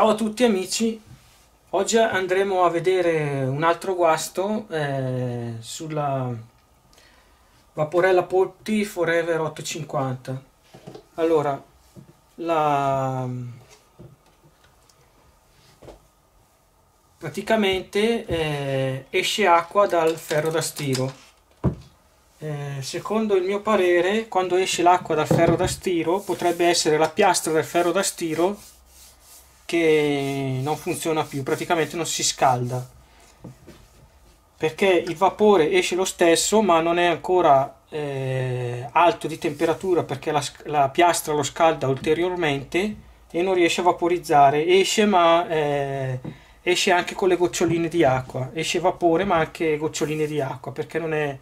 Ciao a tutti amici, oggi andremo a vedere un altro guasto sulla Vaporella Polti Forever 850. Allora, la... praticamente esce acqua dal ferro da stiro. Secondo il mio parere, quando esce l'acqua dal ferro da stiro, potrebbe essere la piastra del ferro da stiro che non funziona più, praticamente non si scalda, perché il vapore esce lo stesso ma non è ancora alto di temperatura, perché la piastra lo scalda ulteriormente e non riesce a vaporizzare. Esce, ma esce anche con le goccioline di acqua, esce vapore ma anche goccioline di acqua, perché non è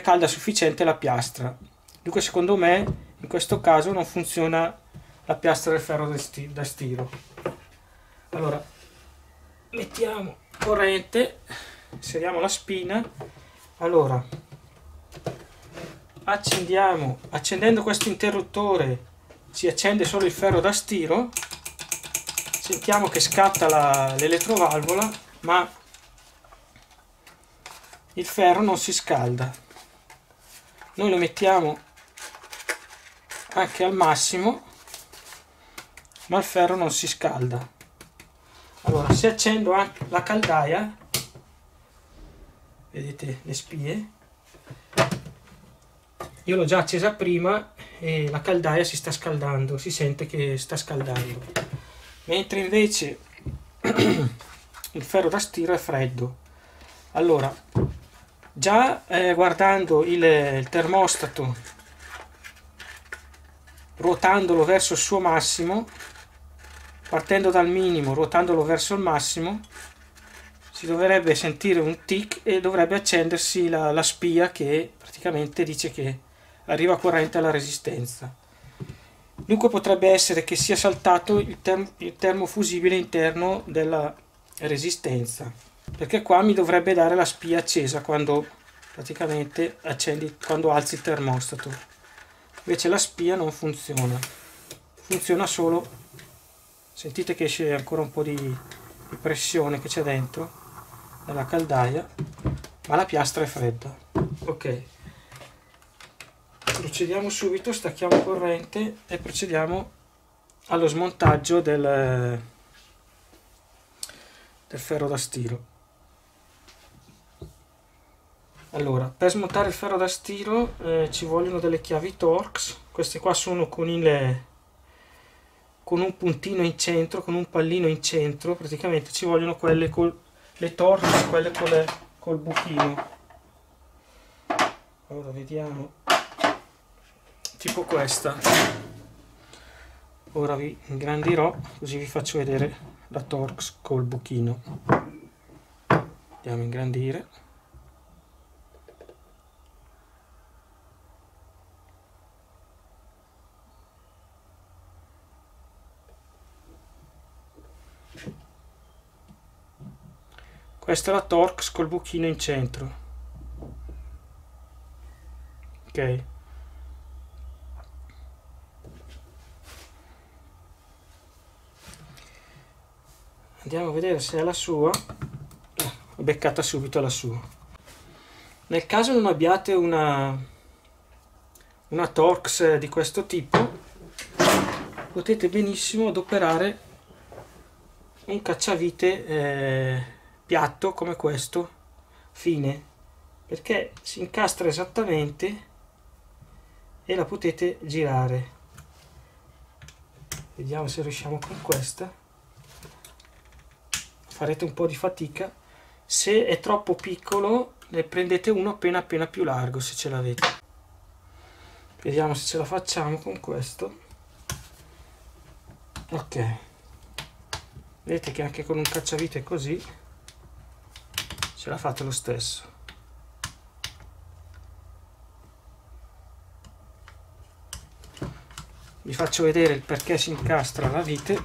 calda a sufficiente la piastra. Dunque secondo me in questo caso non funziona la piastra del ferro da stiro. Allora, mettiamo corrente, inseriamo la spina. Allora, accendendo questo interruttore si accende solo il ferro da stiro. Sentiamo che scatta l'elettrovalvola, ma il ferro non si scalda. Noi lo mettiamo anche al massimo, ma il ferro non si scalda. Allora, se accendo anche la caldaia, vedete le spie, io l'ho già accesa prima e la caldaia si sta scaldando, si sente che sta scaldando, mentre invece il ferro da stiro è freddo. Allora, già guardando il termostato, ruotandolo verso il suo massimo, partendo dal minimo, ruotandolo verso il massimo, si dovrebbe sentire un tic e dovrebbe accendersi la spia che praticamente dice che arriva corrente alla resistenza. Dunque potrebbe essere che sia saltato il termofusibile interno della resistenza, perché qua mi dovrebbe dare la spia accesa quando praticamente quando alzi il termostato. Invece la spia non funziona, funziona solo, sentite che esce ancora un po' di pressione che c'è dentro nella caldaia, ma la piastra è fredda. Ok, procediamo subito, stacchiamo corrente e procediamo allo smontaggio del ferro da stiro. Allora, per smontare il ferro da stiro ci vogliono delle chiavi Torx. Queste qua sono con un puntino in centro, con un pallino in centro. Praticamente ci vogliono quelle con le Torx, quelle col buchino. Allora vediamo, tipo questa. Ora vi ingrandirò così vi faccio vedere la Torx col buchino. Andiamo a ingrandire. Questa è la Torx col buchino in centro. Ok. Andiamo a vedere se è la sua. Ho beccata subito la sua. Nel caso non abbiate una Torx di questo tipo, potete benissimo adoperare un cacciavite piatto come questo, fine, perché si incastra esattamente e la potete girare. Vediamo se riusciamo con questa. Farete un po' di fatica. Se è troppo piccolo ne prendete uno appena più largo, se ce l'avete. Vediamo se ce la facciamo con questo. Ok, vedete che anche con un cacciavite così ce la fate lo stesso. Vi faccio vedere il perché si incastra la vite.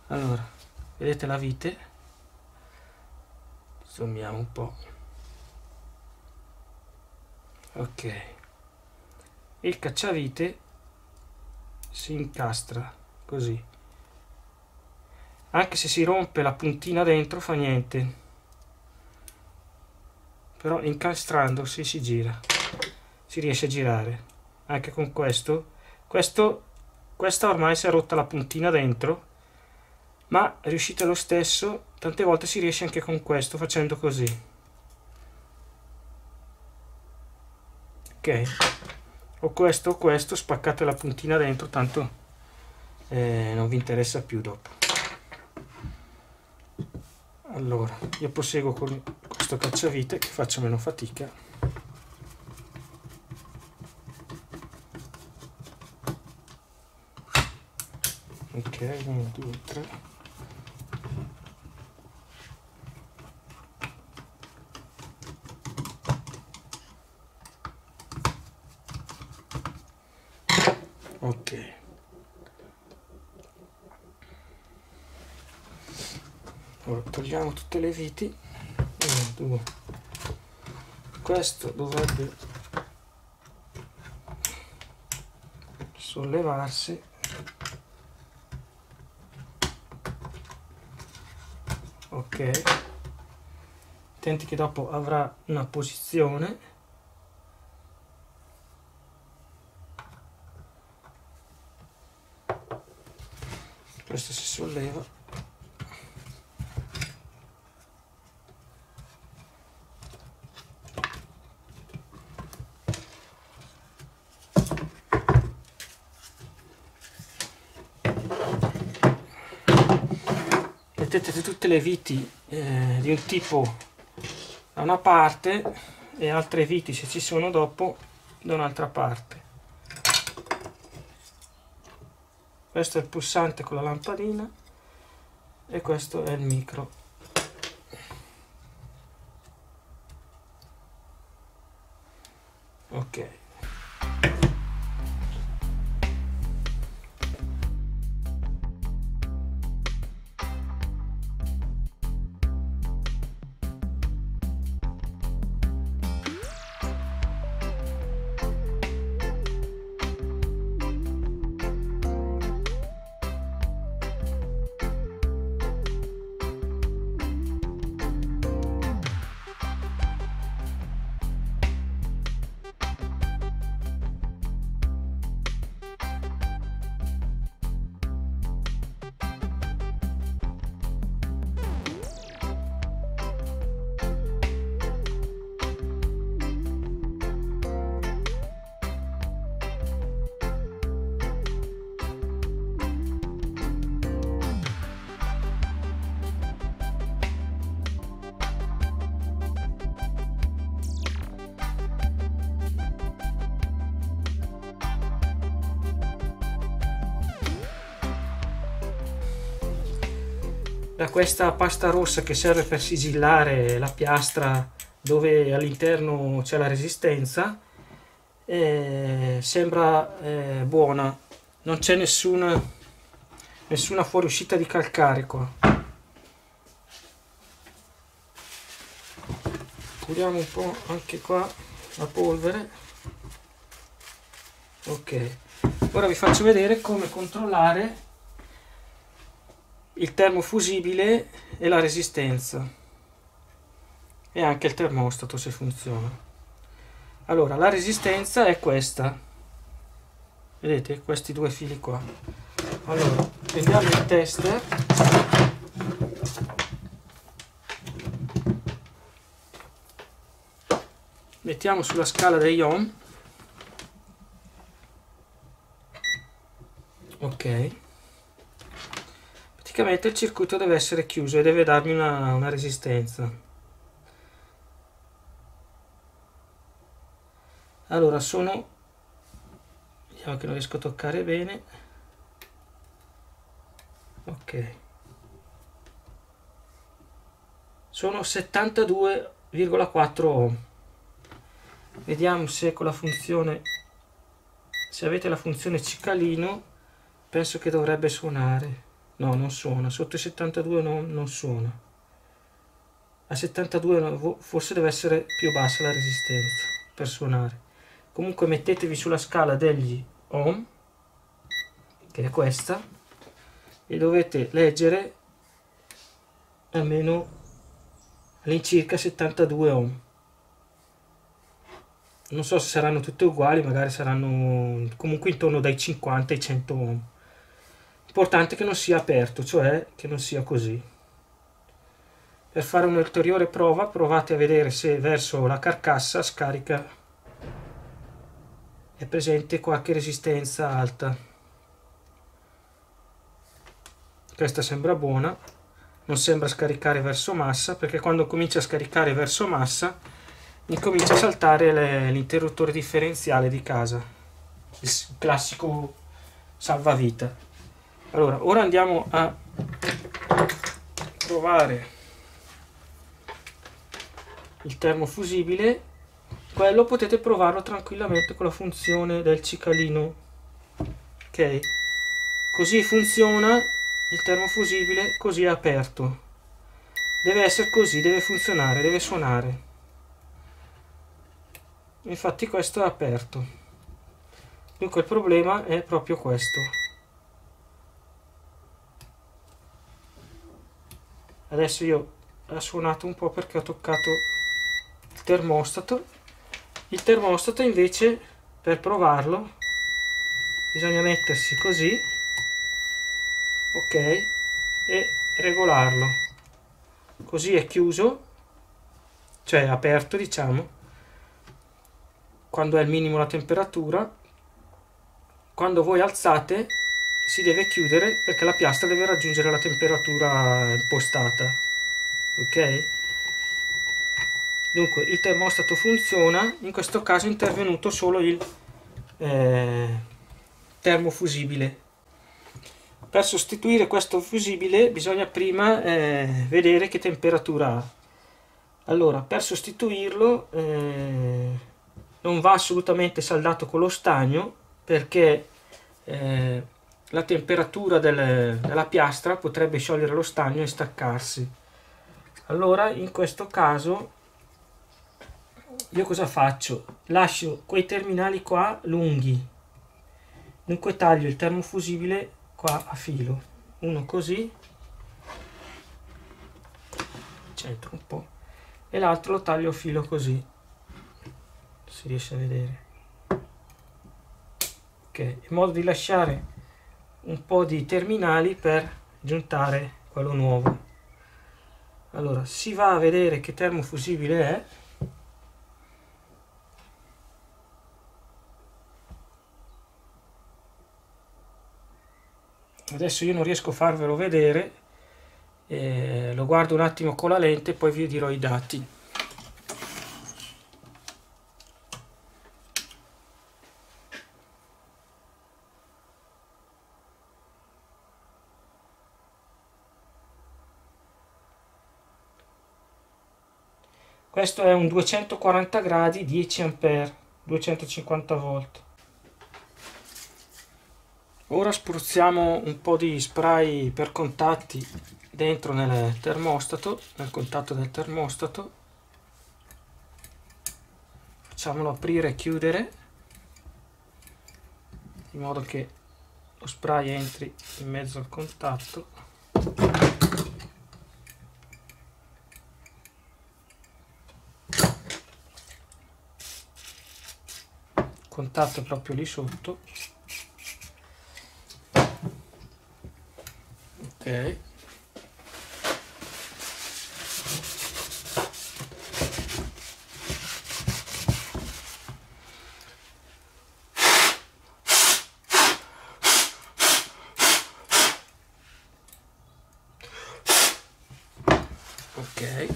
Allora, vedete la vite? Zoomiamo un po'. Ok, il cacciavite si incastra così Anche se si rompe la puntina dentro fa niente, però incastrandosi si gira, si riesce a girare. Anche con questa ormai si è rotta la puntina dentro, ma riuscite lo stesso, tante volte si riesce anche con questo facendo così. Ok, o questo, spaccate la puntina dentro, tanto non vi interessa più dopo. Allora, io proseguo con questo cacciavite che faccio meno fatica. Ok, 1, 2, 3. Ok. Ora togliamo tutte le viti. 1, 2. Questo dovrebbe sollevarsi. Ok. Attenti che dopo avrà una posizione. Questo si solleva. Mettete tutte le viti di un tipo da una parte e altre viti, se ci sono dopo, da un'altra parte. Questo è il pulsante con la lampadina e questo è il micro. Ok. Da questa pasta rossa che serve per sigillare la piastra dove all'interno c'è la resistenza, sembra buona, non c'è nessuna fuoriuscita di calcare qua. Puliamo un po' anche qua la polvere. Ok, ora vi faccio vedere come controllare il termofusibile e la resistenza e anche il termostato se funziona. Allora, la resistenza è questa, vedete questi due fili qua. Allora prendiamo il tester, mettiamo sulla scala degli ohm. Ok, praticamente il circuito deve essere chiuso e deve darmi una resistenza. Allora vediamo che non riesco a toccare bene. Ok, sono 72,4 ohm. Vediamo se con la funzione, se avete la funzione cicalino, penso che dovrebbe suonare. No, non suona, sotto i 72 non suona. A 72 forse deve essere più bassa la resistenza per suonare. Comunque mettetevi sulla scala degli ohm, che è questa, e dovete leggere almeno all'incirca 72 ohm. Non so se saranno tutte uguali, magari saranno comunque intorno dai 50 ai 100 ohm. Importante che non sia aperto, cioè che non sia così. Per fare un'ulteriore prova, provate a vedere se verso la carcassa scarica è presente qualche resistenza alta. Questa sembra buona, non sembra scaricare verso massa, perché quando comincia a scaricare verso massa mi comincia a saltare l'interruttore differenziale di casa, il classico salvavita. Allora, ora andiamo a provare il termofusibile. Quello potete provarlo tranquillamente con la funzione del cicalino, ok? Così funziona il termofusibile, così è aperto. Deve essere così, deve funzionare, deve suonare. Infatti questo è aperto. Dunque il problema è proprio questo. Adesso io ho suonato un po' perché ho toccato il termostato. Il termostato invece, per provarlo, bisogna mettersi così, ok, e regolarlo. Così è chiuso, cioè aperto, diciamo, quando è al minimo la temperatura. Quando voi alzate si deve chiudere perché la piastra deve raggiungere la temperatura impostata, ok? Dunque il termostato funziona, in questo caso è intervenuto solo il termofusibile. Per sostituire questo fusibile bisogna prima vedere che temperatura ha. Allora, per sostituirlo non va assolutamente saldato con lo stagno, perché la temperatura della piastra potrebbe sciogliere lo stagno e staccarsi. Allora in questo caso io cosa faccio? Lascio quei terminali qua lunghi, dunque taglio il termofusibile qua a filo, uno così, centro un po', e l'altro lo taglio a filo così, si riesce a vedere, ok, in modo di lasciare un po' di terminali per giuntare quello nuovo. Allora si va a vedere che termofusibile è. Adesso io non riesco a farvelo vedere, lo guardo un attimo con la lente e poi vi dirò i dati. Questo è un 240 gradi 10 ampere, 250 volt. Ora spruzziamo un po' di spray per contatti dentro nel termostato, nel contatto del termostato. Facciamolo aprire e chiudere in modo che lo spray entri in mezzo al contatto. Contatto proprio lì sotto, ok. Ok,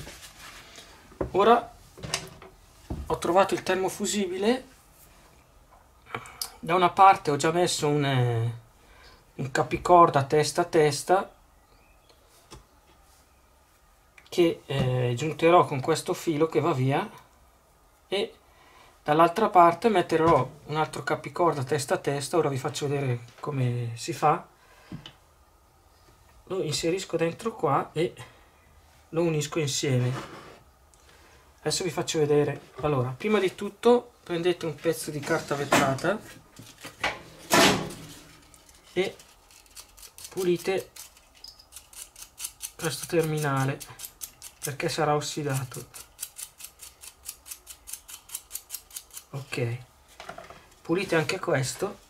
ora ho trovato il termofusibile. Da una parte ho già messo un capicorda testa a testa che giunterò con questo filo che va via, e dall'altra parte metterò un altro capicorda testa a testa. Ora vi faccio vedere come si fa. Lo inserisco dentro qua e lo unisco insieme. Adesso vi faccio vedere. Allora, prima di tutto prendete un pezzo di carta vetrata e pulite questo terminale perché sarà ossidato. Ok, pulite anche questo.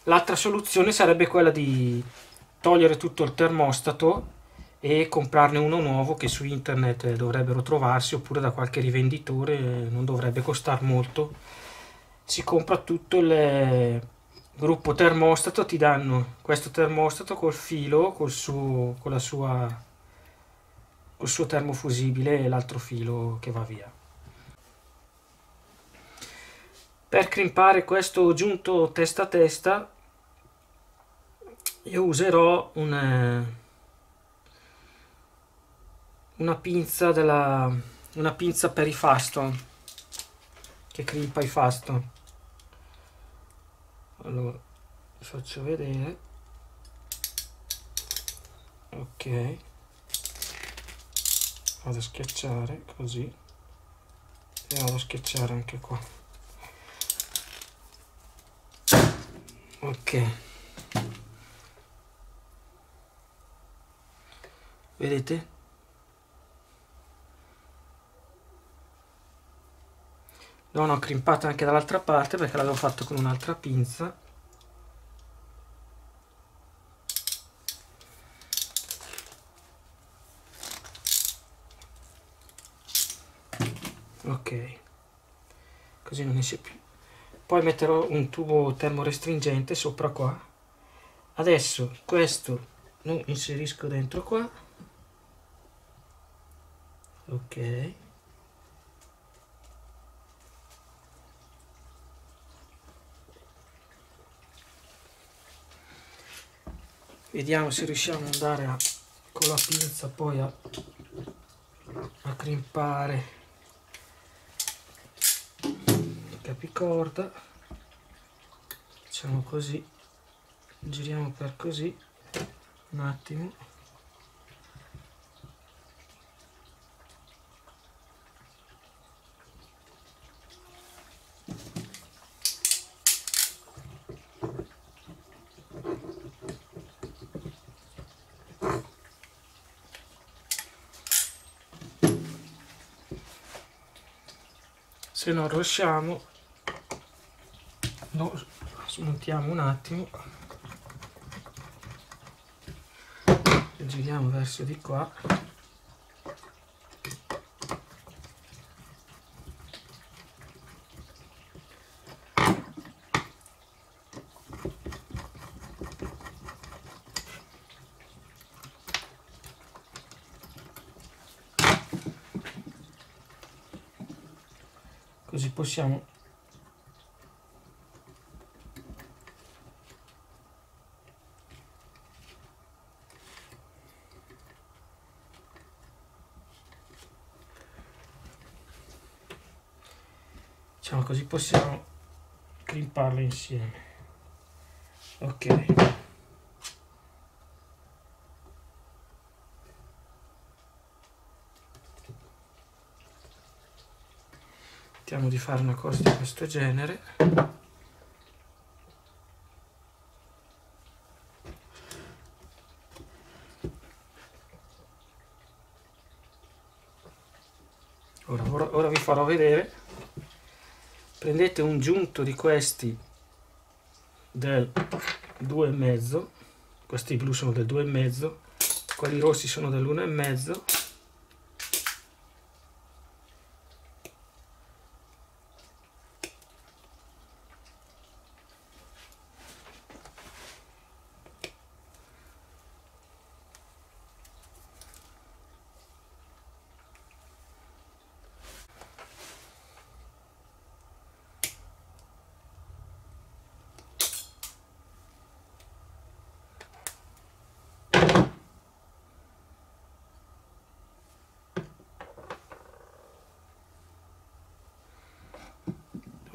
L'altra soluzione sarebbe quella di togliere tutto il termostato e comprarne uno nuovo che su internet dovrebbero trovarsi, oppure da qualche rivenditore, non dovrebbe costare molto. Si compra tutto il gruppo termostato, ti danno questo termostato col filo, col suo termofusibile e l'altro filo che va via. Per crimpare questo giunto testa a testa io userò una pinza una pinza per i faston che crimpa i faston. Allora vi faccio vedere. Ok, vado a schiacciare così e vado a schiacciare anche qua. Ok, vedete? Non ho crimpato anche dall'altra parte perché l'avevo fatto con un'altra pinza. Ok, così non esce più. Poi metterò un tubo termorestringente sopra qua. Adesso questo lo inserisco dentro qua. Ok, vediamo se riusciamo ad andare con la pinza poi a crimpare il capicorda. Facciamo così, giriamo per così un attimo. Se non riusciamo lo smontiamo un attimo, giriamo verso di qua. Così possiamo crimparle insieme. Ok, cerchiamo di fare una cosa di questo genere. Ora vi farò vedere. Prendete un giunto di questi del 2,5, questi blu sono del 2,5, quelli rossi sono dell'1,5.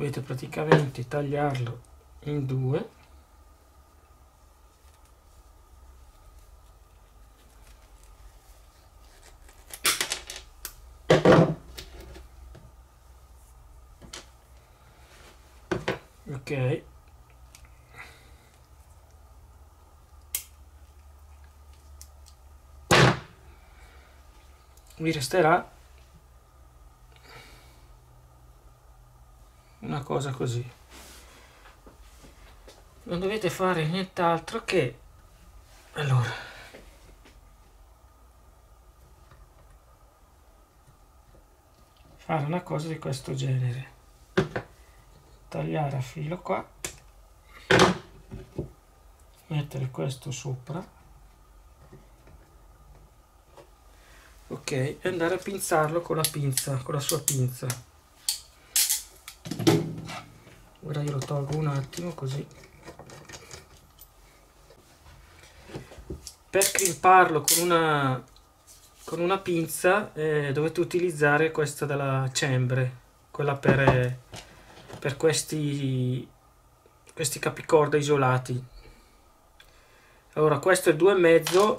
Dovete praticamente tagliarlo in due Ok, vi resterà una cosa così. Non dovete fare nient'altro che allora fare una cosa di questo genere, tagliare a filo qua, mettere questo sopra, ok, e andare a pinzarlo con la pinza, con la sua pinza. Ora io lo tolgo un attimo così. Per crimparlo con una pinza dovete utilizzare questa della Cembre, quella per questi capicorda isolati. Allora questo è il 2,5,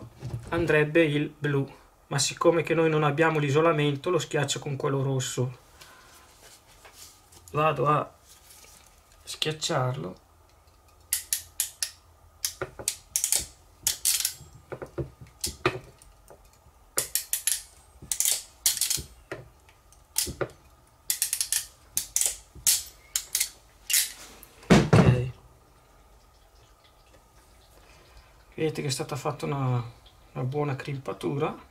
andrebbe il blu, ma siccome che noi non abbiamo l'isolamento lo schiaccio con quello rosso. Vado a schiacciarlo. Ok, vedete che è stata fatta una buona crimpatura.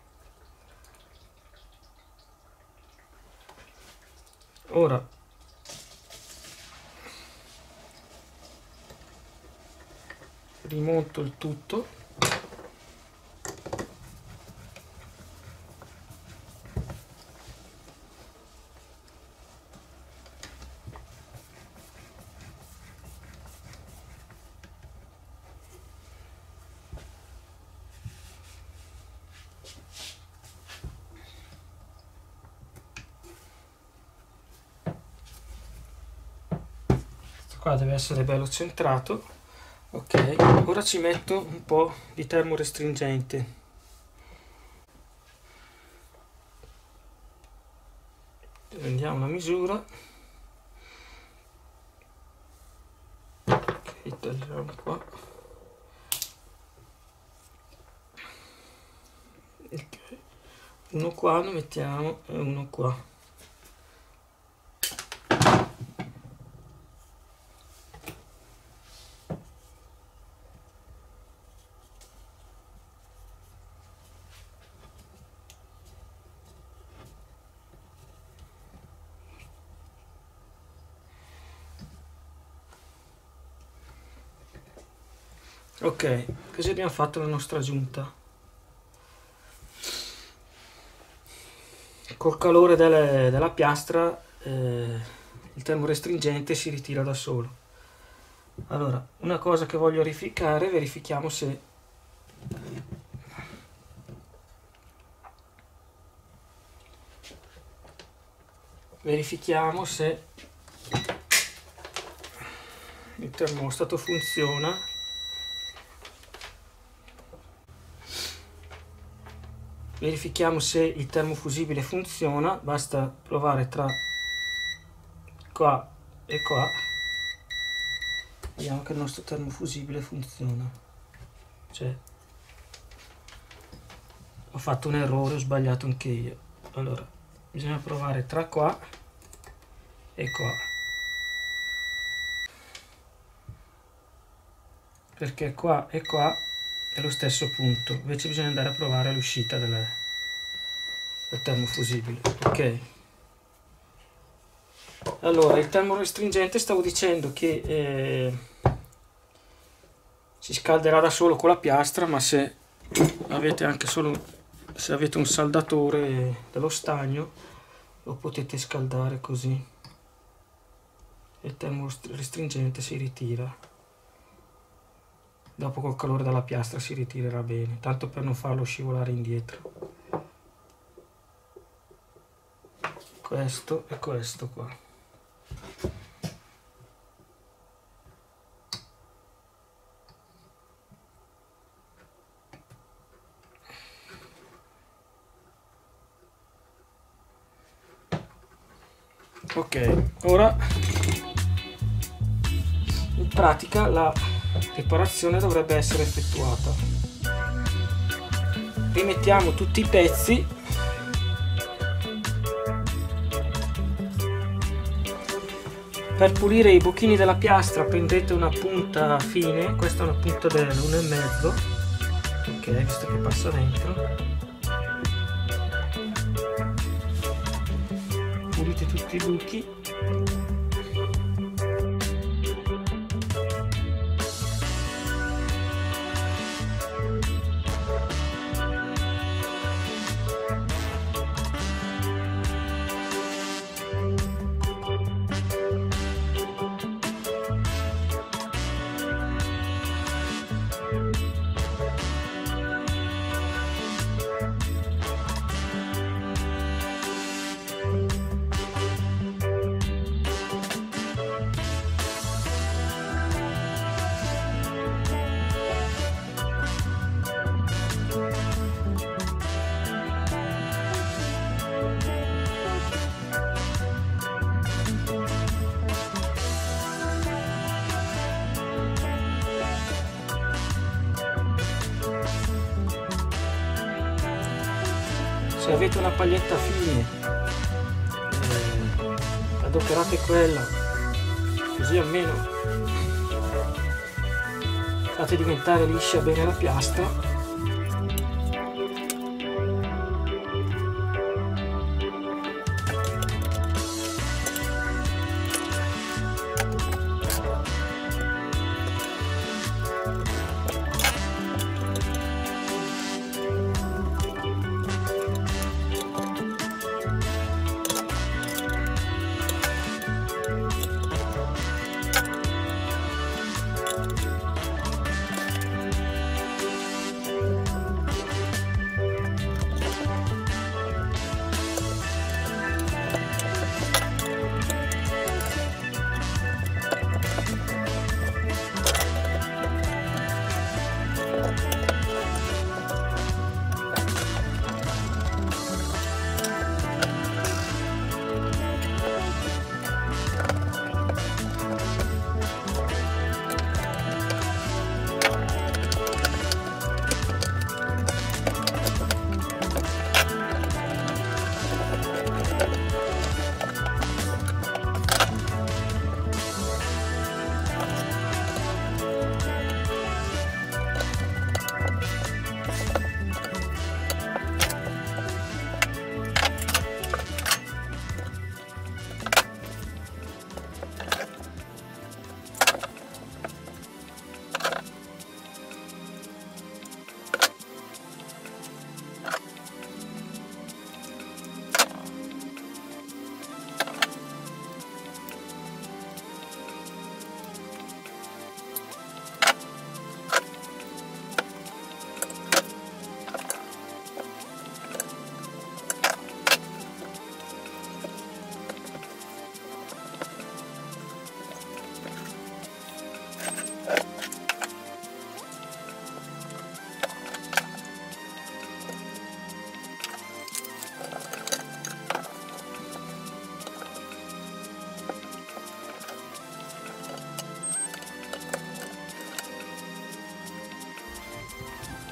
Ora rimonto il tutto. Qua deve essere bello centrato. Ok, ora ci metto un po' di termorestringente. Prendiamo una misura. Ok, tagliamo qua. Ok, uno qua lo mettiamo e uno qua. Ok, così abbiamo fatto la nostra giunta. Col calore della piastra il termorestringente si ritira da solo. Allora, una cosa che voglio verificare, verifichiamo se il termostato funziona. Verifichiamo se il termofusibile funziona, basta provare tra qua e qua. Vediamo che il nostro termofusibile funziona. Cioè, ho fatto un errore, ho sbagliato anche io. Allora, bisogna provare tra qua e qua. Perché qua e qua è lo stesso punto, invece bisogna andare a provare l'uscita del termofusibile. Ok, allora il termorestringente, stavo dicendo che si scalderà da solo con la piastra, ma se avete un saldatore dello stagno lo potete scaldare così, il termorestringente si ritira. Dopo col calore della piastra si ritirerà bene, tanto per non farlo scivolare indietro. Questo e questo qua. Ok, ora pratica la riparazione dovrebbe essere effettuata. Rimettiamo tutti i pezzi. Per pulire i buchini della piastra prendete una punta fine, questa è una punta dell'1,5, ok, visto che passa dentro. Pulite tutti i buchi. Se avete una paglietta fine, adoperate quella, così almeno fate diventare liscia bene la piastra.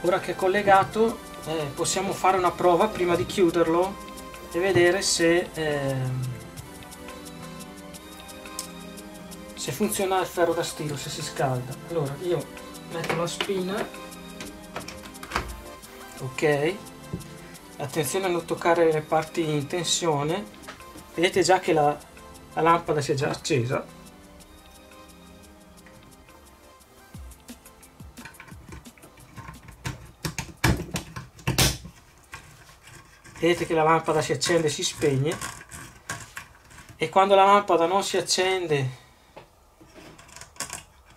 Ora che è collegato possiamo fare una prova prima di chiuderlo e vedere se funziona il ferro da stiro, se si scalda. Allora io metto la spina, ok, attenzione a non toccare le parti in tensione. Vedete già che la lampada si è già accesa. Vedete che la lampada si accende e si spegne, e quando la lampada non si accende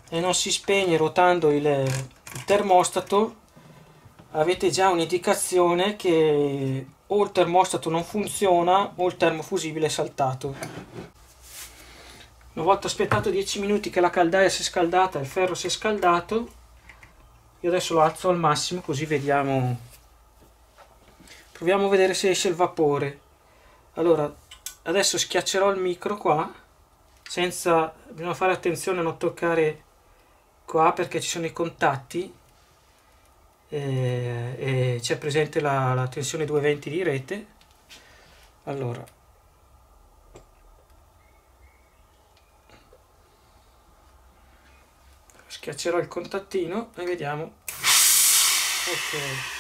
e non si spegne ruotando il termostato, avete già un'indicazione che o il termostato non funziona o il termofusibile è saltato. Una volta aspettato 10 minuti che la caldaia si è scaldata e il ferro si è scaldato, io adesso lo alzo al massimo così vediamo. Proviamo a vedere se esce il vapore. Allora, adesso schiaccerò il micro qua, bisogna fare attenzione a non toccare qua perché ci sono i contatti e c'è presente la tensione 220 di rete. Allora, schiaccerò il contattino e vediamo. Ok.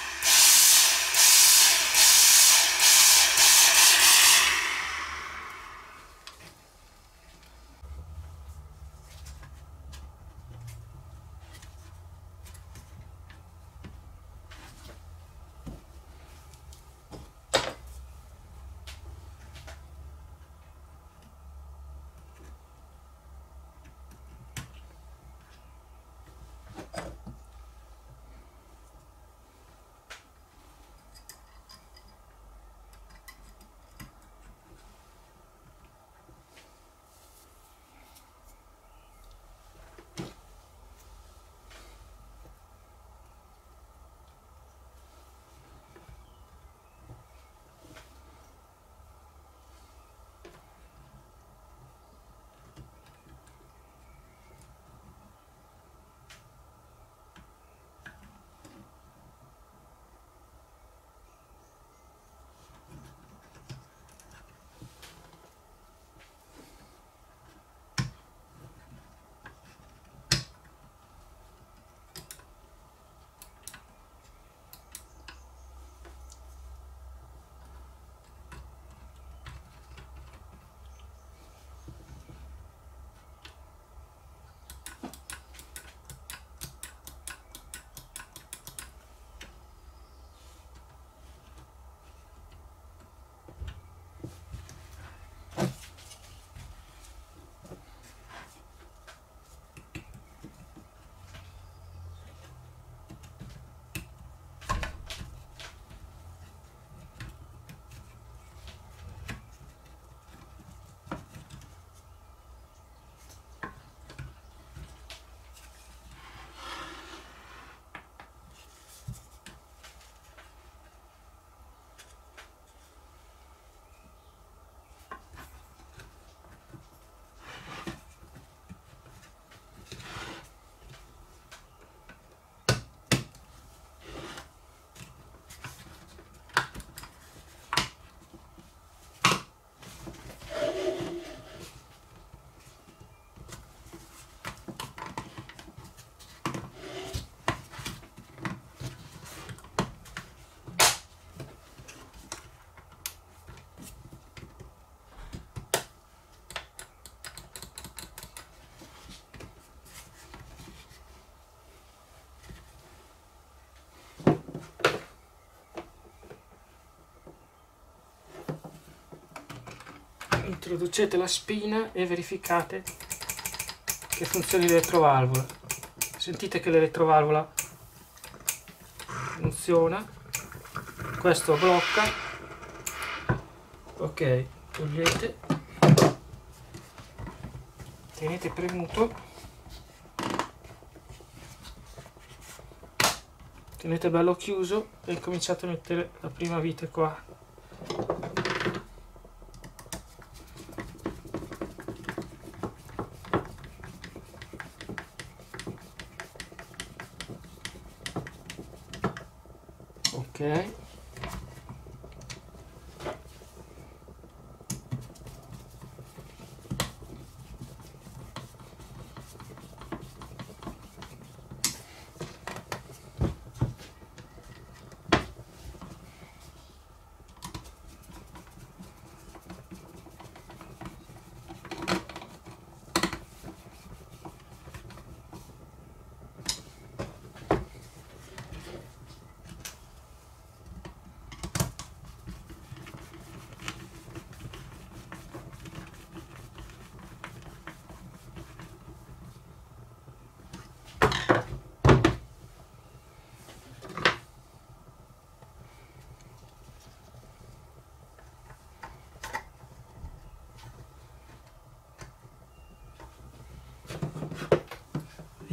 Introducete la spina e verificate che funzioni l'elettrovalvola. Sentite che l'elettrovalvola funziona, questo blocca. Ok, togliete, tenete premuto, tenete bello chiuso e cominciate a mettere la prima vite qua. Ok,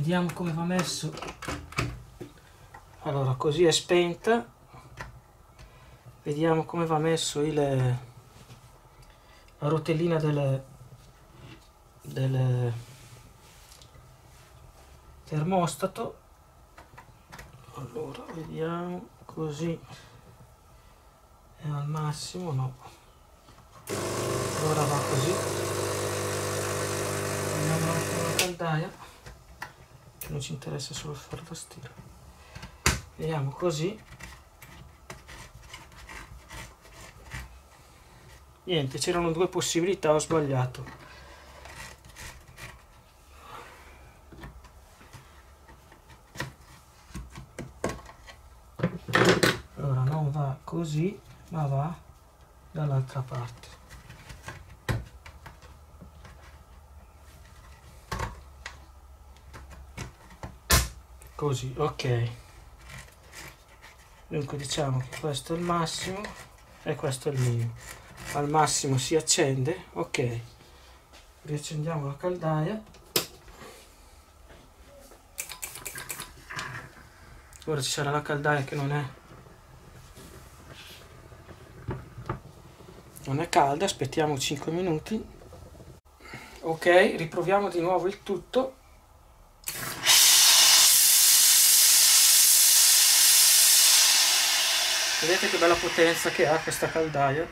vediamo come va messo. Allora, così è spenta. Vediamo come va messo la rotellina termostato. Allora vediamo, così è al massimo, no, allora va così. Vediamo un attimo la caldaia, che non ci interessa solo il ferro da stiro. Vediamo così. Niente, c'erano due possibilità, ho sbagliato. Allora non va così, ma va dall'altra parte. Così, ok. Dunque diciamo che questo è il massimo e questo è il minimo. Al massimo si accende, ok. Riaccendiamo la caldaia. Ora ci sarà la caldaia che non è calda, aspettiamo 5 minuti. Ok, riproviamo di nuovo il tutto. Vedete che bella potenza che ha questa caldaia.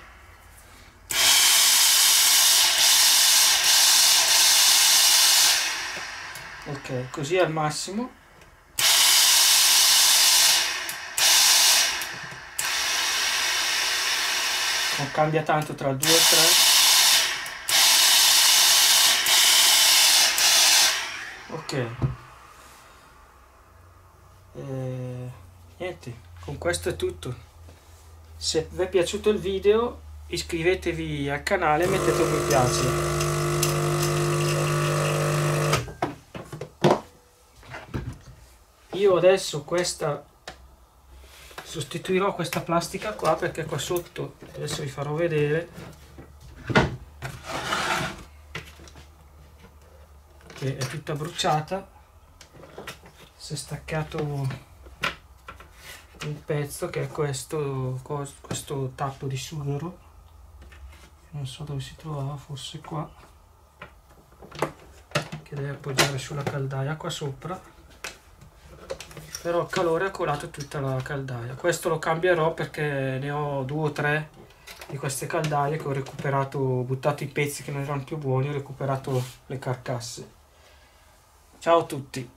Ok, così al massimo. Non cambia tanto tra il 2 e il 3. Ok. Niente, con questo è tutto. Se vi è piaciuto il video iscrivetevi al canale e mettete un mi piace. Io adesso sostituirò questa plastica qua, perché qua sotto, adesso vi farò vedere, che è tutta bruciata. Si è staccato un pezzo che è questo tappo di sughero, non so dove si trovava, forse qua, che deve appoggiare sulla caldaia qua sopra, però il calore ha colato tutta la caldaia. Questo lo cambierò perché ne ho 2 o 3 di queste caldaie che ho recuperato, buttato i pezzi che non erano più buoni, ho recuperato le carcasse. Ciao a tutti!